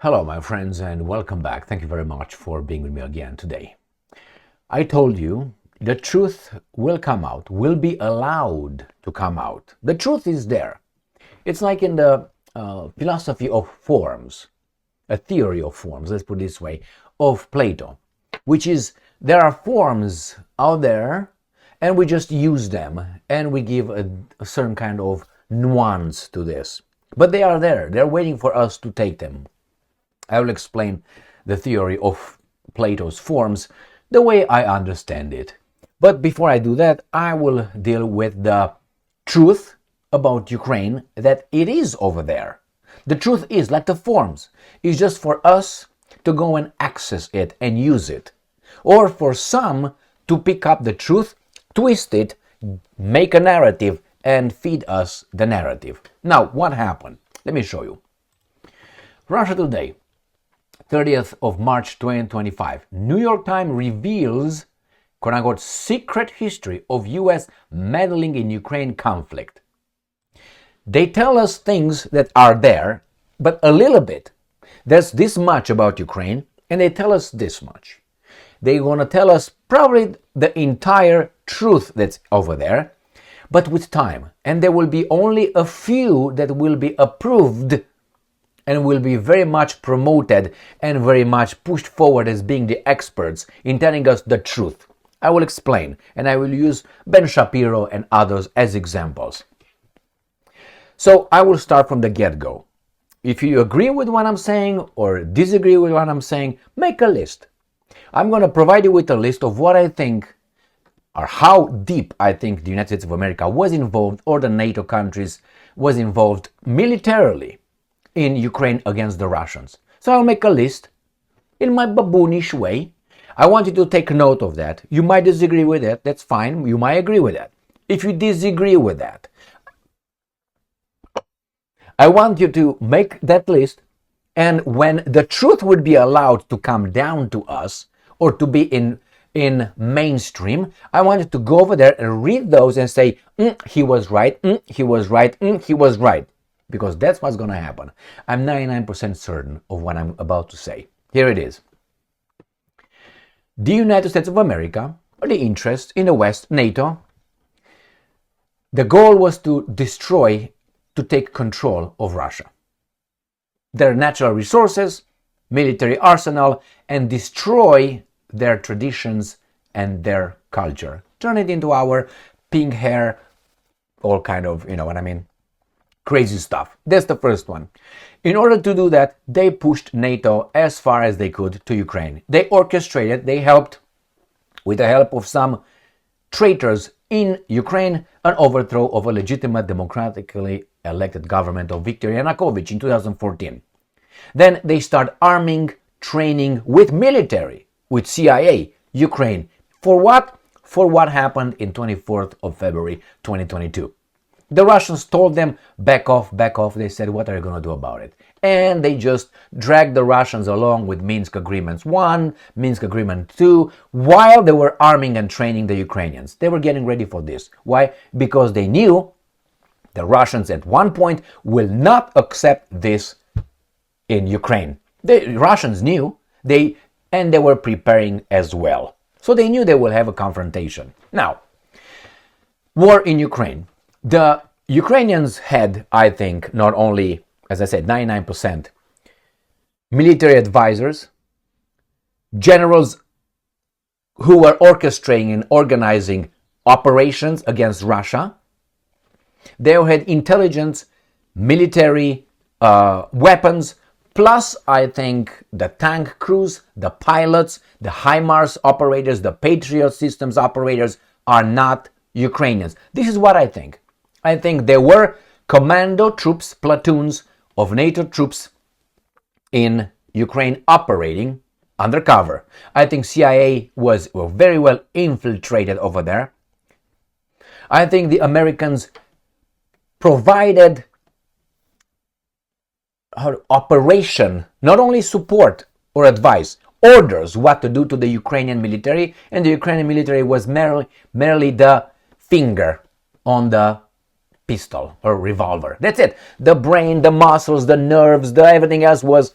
Hello, my friends, and welcome back. Thank you very much for being with me again today. I told you the truth will come out, will be allowed to come out. The truth is there. It's like in the philosophy of forms, a theory of forms, let's put it this way, of Plato, which is there are forms out there and we just use them and we give a certain kind of nuance to this. But they are there, they're waiting for us to take them. I will explain the theory of Plato's forms the way I understand it. But before I do that, I will deal with the truth about Ukraine, that it is over there. The truth is, like the forms, is just for us to go and access it and use it. Or for some to pick up the truth, twist it, make a narrative, and feed us the narrative. Now, what happened? Let me show you. Russia Today, 30th of March 2025. New York Times reveals, quote-unquote, secret history of U.S. meddling in Ukraine conflict. They tell us things that are there, but a little bit. There's this much about Ukraine, and they tell us this much. They're going to tell us probably the entire truth that's over there, but with time. And there will be only a few that will be approved and will be very much promoted and very much pushed forward as being the experts in telling us the truth. I will explain, and I will use Ben Shapiro and others as examples. So I will start from the get-go. If you agree with what I'm saying or disagree with what I'm saying, make a list. I'm going to provide you with a list of what I think or how deep I think the United States of America was involved, or the NATO countries was involved militarily in Ukraine against the Russians. So I'll make a list in my baboonish way. I want you to take note of that. You might disagree with that. That's fine. You might agree with that. If you disagree with that, I want you to make that list, and when the truth would be allowed to come down to us or to be in mainstream, I want you to go over there and read those and say, he was right, he was right, he was right. Because that's what's going to happen. I'm 99% certain of what I'm about to say. Here it is. The United States of America, or the interest in the West, NATO, the goal was to destroy, to take control of Russia. Their natural resources, military arsenal, and destroy their traditions and their culture. Turn it into our pink hair, all kind of, you know what I mean? Crazy stuff. That's the first one. In order to do that, they pushed NATO as far as they could to Ukraine. They orchestrated, they helped, with the help of some traitors in Ukraine, an overthrow of a legitimate democratically elected government of Viktor Yanukovych in 2014. Then they start arming, training with military, with CIA, Ukraine. For what? For what happened in 24th of February 2022. The Russians told them, back off, back off. They said, what are you going to do about it? And they just dragged the Russians along with Minsk Agreements 1, Minsk Agreement 2, while they were arming and training the Ukrainians. They were getting ready for this. Why? Because they knew the Russians at one point will not accept this in Ukraine. The Russians knew, and they were preparing as well. So they knew they will have a confrontation. Now, war in Ukraine. The Ukrainians had, I think, not only, as I said, 99% military advisors, generals who were orchestrating and organizing operations against Russia. They had intelligence, military weapons, plus, I think, the tank crews, the pilots, the HIMARS operators, the Patriot systems operators are not Ukrainians. This is what I think. I think there were commando troops, platoons of NATO troops in Ukraine operating undercover. I think CIA was very well infiltrated over there. I think the Americans provided operation, not only support or advice, orders what to do to the Ukrainian military, and the Ukrainian military was merely the finger on the pistol or revolver. That's it. The brain, the muscles, the nerves, the everything else was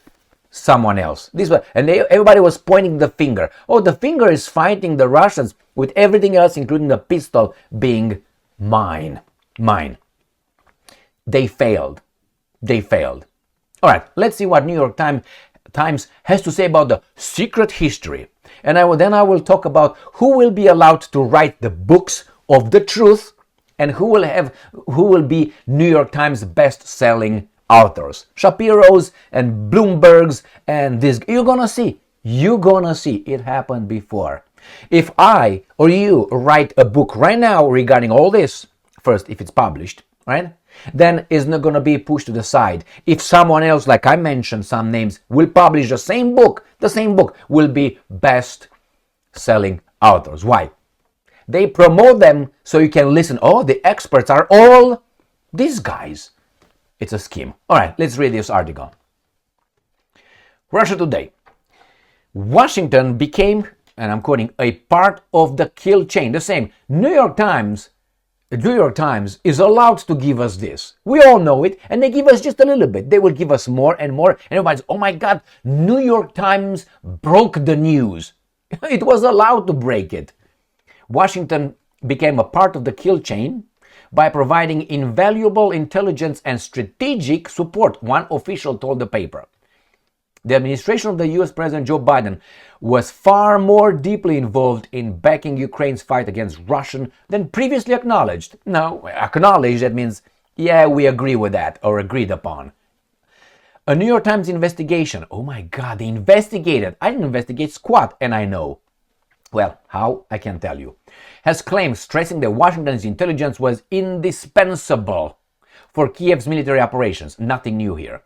someone else. Everybody was pointing the finger. Oh, the finger is fighting the Russians, with everything else, including the pistol, being mine. They failed. All right, let's see what New York Times has to say about the secret history. And then I will talk about who will be allowed to write the books of the truth and who will be New York Times best-selling authors. Shapiro's and Bloomberg's and this. You're gonna see it happened before. If I or you write a book right now regarding all this, first, if it's published, right, then it's not going to be pushed to the side. If someone else, like I mentioned some names, will publish the same book will be best-selling authors. Why? They promote them so you can listen. Oh, the experts are all these guys. It's a scheme. All right, let's read this article. Russia Today. Washington became, and I'm quoting, a part of the kill chain. The same. New York Times is allowed to give us this. We all know it, and they give us just a little bit. They will give us more and more. And everybody's, oh my God, New York Times broke the news. It was allowed to break it. Washington became a part of the kill chain by providing invaluable intelligence and strategic support, one official told the paper. The administration of the US President Joe Biden was far more deeply involved in backing Ukraine's fight against Russia than previously acknowledged. Now, acknowledged, that means, yeah, we agree with that, or agreed upon. A New York Times investigation, oh my God, they investigated. I didn't investigate squat, and I know. Well, how? I can't tell you. Has claimed, stressing that Washington's intelligence was indispensable for Kiev's military operations. Nothing new here.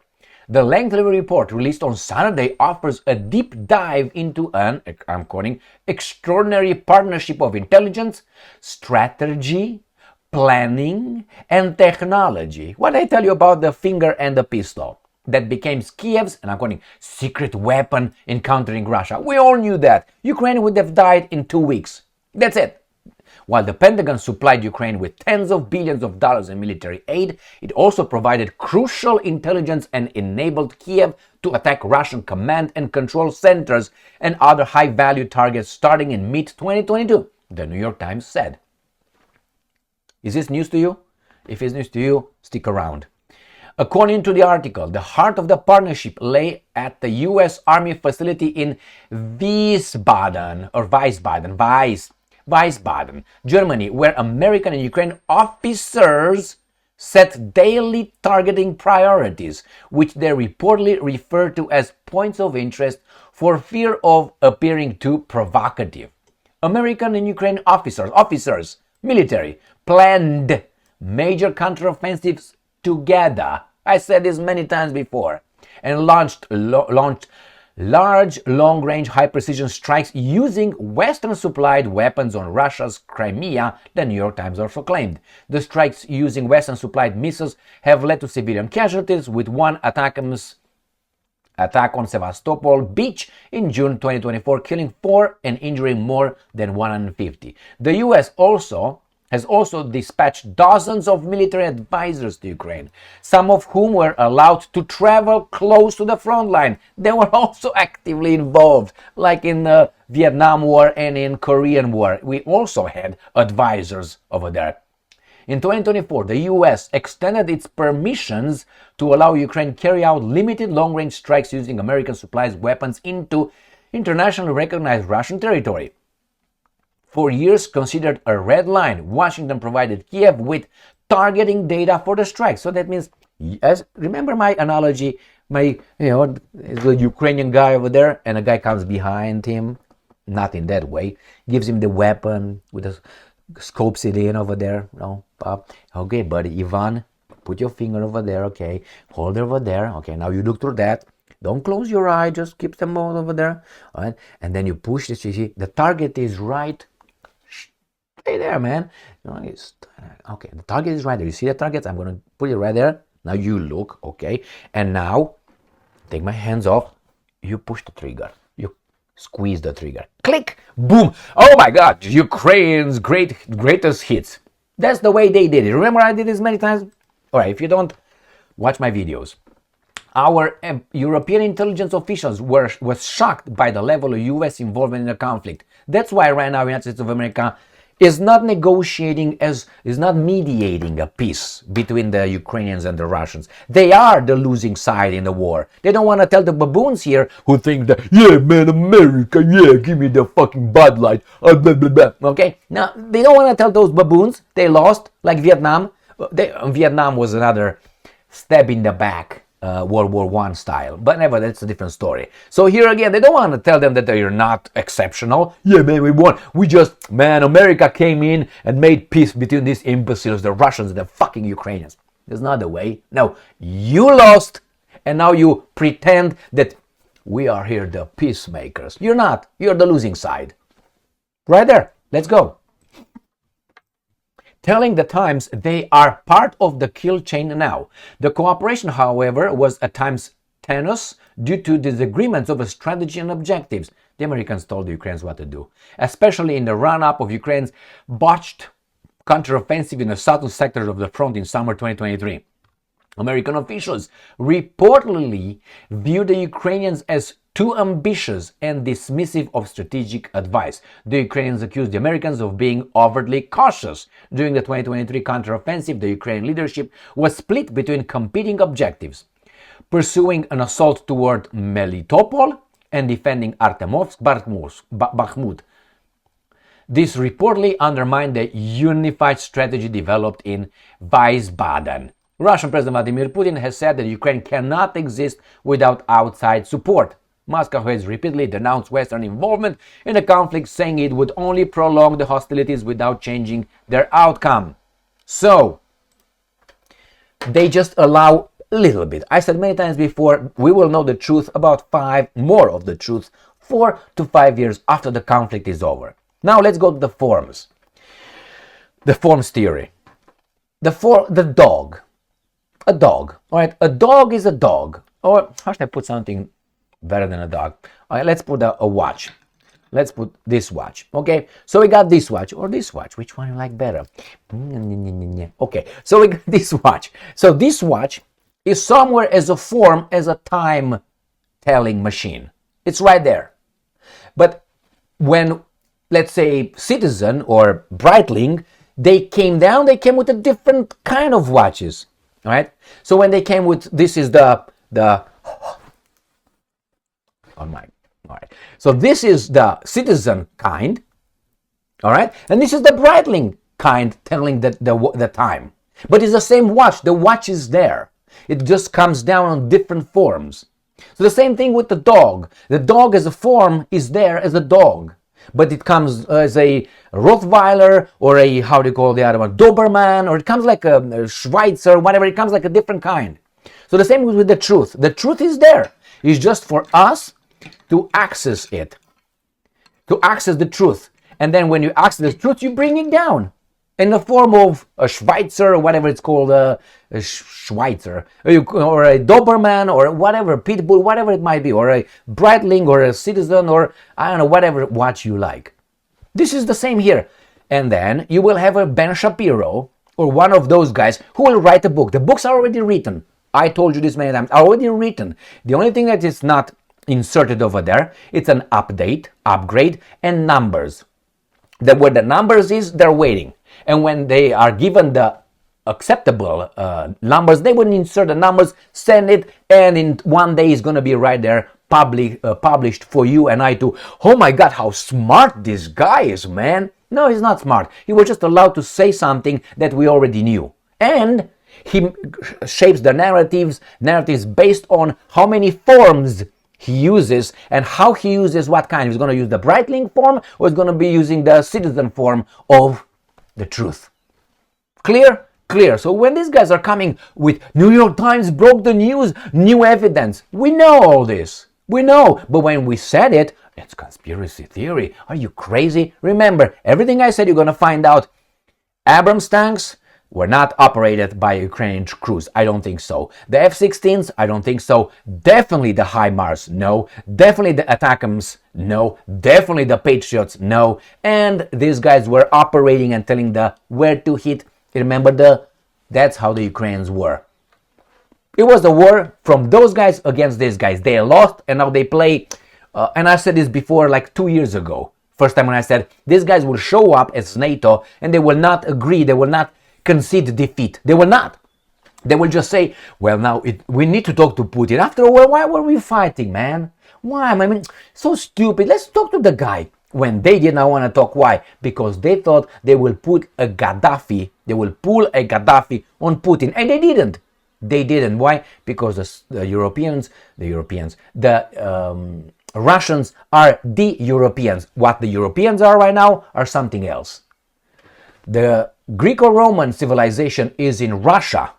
The lengthy report released on Saturday offers a deep dive into an, I'm quoting, extraordinary partnership of intelligence, strategy, planning, and technology. What did I tell you about the finger and the pistol that became Kiev's, and I'm quoting, secret weapon in countering Russia? We all knew that. Ukraine would have died in 2 weeks. That's it. While the Pentagon supplied Ukraine with tens of billions of dollars in military aid, it also provided crucial intelligence and enabled Kiev to attack Russian command and control centers and other high-value targets starting in mid-2022, the New York Times said. Is this news to you? If it's news to you, stick around. According to the article, the heart of the partnership lay at the U.S. Army facility in Wiesbaden, Germany, where American and Ukrainian officers set daily targeting priorities, which they reportedly refer to as points of interest for fear of appearing too provocative. American and Ukrainian officers, military, planned major counteroffensives together. I said this many times before. And launched large, long-range, high-precision strikes using Western-supplied weapons on Russia's Crimea, the New York Times also claimed. The strikes using Western-supplied missiles have led to civilian casualties, with one attack on Sevastopol beach in June 2024, killing 4 and injuring more than 150. The U.S. has also dispatched dozens of military advisors to Ukraine, some of whom were allowed to travel close to the front line. They were also actively involved, like in the Vietnam War and in Korean War. We also had advisors over there. In 2024, the U.S. extended its permissions to allow Ukraine to carry out limited long-range strikes using American supplied weapons into internationally recognized Russian territory. For years considered a red line, Washington provided Kiev with targeting data for the strike. So that means, remember my analogy, the Ukrainian guy over there, and a guy comes behind him, not in that way, gives him the weapon with the scopes it in over there. No, okay, buddy, Ivan, put your finger over there. Okay, hold it over there. Okay, now you look through that. Don't close your eye. Just keep them all over there. All right, and then you push this. You see, the target is right. Stay there, man. Okay, the target is right there. You see the target? I'm going to put it right there. Now you look, okay. And now, take my hands off. You push the trigger. You squeeze the trigger. Click! Boom! Oh my God! Ukraine's greatest hits. That's the way they did it. Remember I did this many times? All right, if you don't, watch my videos. Our European intelligence officials were shocked by the level of U.S. involvement in the conflict. That's why right now the United States of America is not negotiating, is not mediating a peace between the Ukrainians and the Russians. They are the losing side in the war. They don't want to tell the baboons here who think that, yeah, man, America, yeah, give me the fucking Bud Light, blah, blah, blah. Okay? Now, they don't want to tell those baboons they lost, like Vietnam. Vietnam was another stab in the back. World War I style, but never, that's a different story. So here again, they don't want to tell them that they're not exceptional. Yeah, man, we won. Man, America came in and made peace between these imbeciles, the Russians and the fucking Ukrainians. There's not a way. No, you lost, and now you pretend that we are here the peacemakers. You're not. You're the losing side. Right there. Let's go. Telling the Times they are part of the kill chain now. The cooperation, however, was at times tenuous due to disagreements over strategy and objectives. The Americans told the Ukrainians what to do, especially in the run-up of Ukraine's botched counteroffensive in the southern sector of the front in summer 2023. American officials reportedly viewed the Ukrainians as too ambitious and dismissive of strategic advice. The Ukrainians accused the Americans of being overtly cautious. During the 2023 counteroffensive, the Ukrainian leadership was split between competing objectives: pursuing an assault toward Melitopol and defending Artemovsk, Bakhmut. This reportedly undermined the unified strategy developed in Wiesbaden. Russian President Vladimir Putin has said that Ukraine cannot exist without outside support. Moscow has repeatedly denounced Western involvement in the conflict, saying it would only prolong the hostilities without changing their outcome. So, they just allow a little bit. I said many times before, we will know the truth about more of the truth 4 to 5 years after the conflict is over. Now let's go to the forms. The forms theory. The dog. A dog. All right, a dog is a dog. Or how should I put something better than a dog? All right, let's put a watch. Let's put this watch. Okay, so we got this watch or this watch. Which one you like better? Okay, so we got this watch. So this watch is somewhere as a form as a time telling machine. It's right there. But when, let's say, Citizen or Breitling, they came with a different kind of watches. All right. So when they came with, this is the all right. So this is the Citizen kind. All right. And this is the Breitling kind telling the time. But it's the same watch. The watch is there. It just comes down on different forms. So the same thing with the dog. The dog as a form is there as a dog. But it comes as a Rottweiler or a, how do you call the other one, Doberman, or it comes like a Schweitzer, whatever, it comes like a different kind. So the same with the truth. The truth is there. It's just for us to access it, to access the truth. And then when you access the truth, you bring it down in the form of a Schweitzer or whatever it's called, a Schweitzer, or a Doberman, or whatever, Pitbull, whatever it might be, or a Breitling, or a Citizen, or I don't know, whatever watch you like. This is the same here. And then you will have a Ben Shapiro, or one of those guys who will write a book. The books are already written. I told you this many times, already written. The only thing that is not inserted over there, it's an update, upgrade, and numbers. Where the numbers is, they're waiting. And when they are given the acceptable numbers, they would insert the numbers, send it, and in one day it's going to be right there, published for you and I to, oh my God, how smart this guy is, man. No, he's not smart. He was just allowed to say something that we already knew. And he shapes the narratives based on how many forms he uses and how he uses what kind. He's going to use the Breitling form or he's going to be using the Citizen form of the truth. Clear? Clear. So when these guys are coming with New York Times broke the news, new evidence, we know all this. We know. But when we said it, it's conspiracy theory. Are you crazy? Remember, everything I said you're going to find out. Abrams tanks were not operated by Ukrainian crews. I don't think so. The F-16s, I don't think so. Definitely the HIMARS, no. Definitely the ATACMS, no. Definitely the Patriots, no. And these guys were operating and telling where to hit. Remember that's how the Ukrainians were. It was a war from those guys against these guys. They lost, and now they play. And I said this before, like 2 years ago. First time when I said, these guys will show up as NATO, and they will not agree, they will not concede defeat. They will not. They will just say, well, now we need to talk to Putin. After a while, why were we fighting, man? Why? I mean, so stupid. Let's talk to the guy. When they did not want to talk, why? Because they thought they will put a Gaddafi, they will pull a Gaddafi on Putin, and they didn't. They didn't. Why? Because the Russians are the Europeans. What the Europeans are right now are something else. The Greco-Roman civilization is in Russia,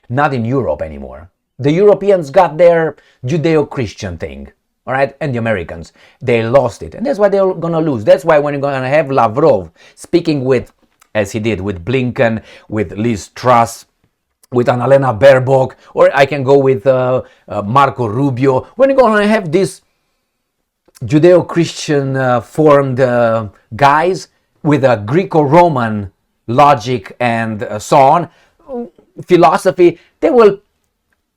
not in Europe anymore. The Europeans got their Judeo-Christian thing, all right? And the Americans, they lost it. And that's why they're going to lose. That's why when you're going to have Lavrov speaking with, as he did, with Blinken, with Liz Truss, with Annalena Baerbock, or I can go with Marco Rubio, when you're going to have these Judeo-Christian formed guys with a Greco-Roman logic and so on, philosophy, they will,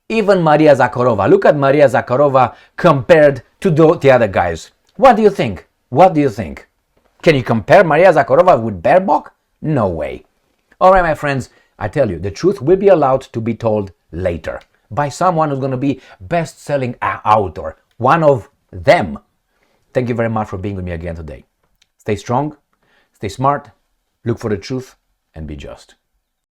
even Maria Zakharova, look at Maria Zakharova compared to the other guys. What do you think? What do you think? Can you compare Maria Zakharova with Baerbock? No way. All right, my friends, I tell you, the truth will be allowed to be told later by someone who's going to be best-selling author, one of them. Thank you very much for being with me again today. Stay strong, stay smart, look for the truth, and be just.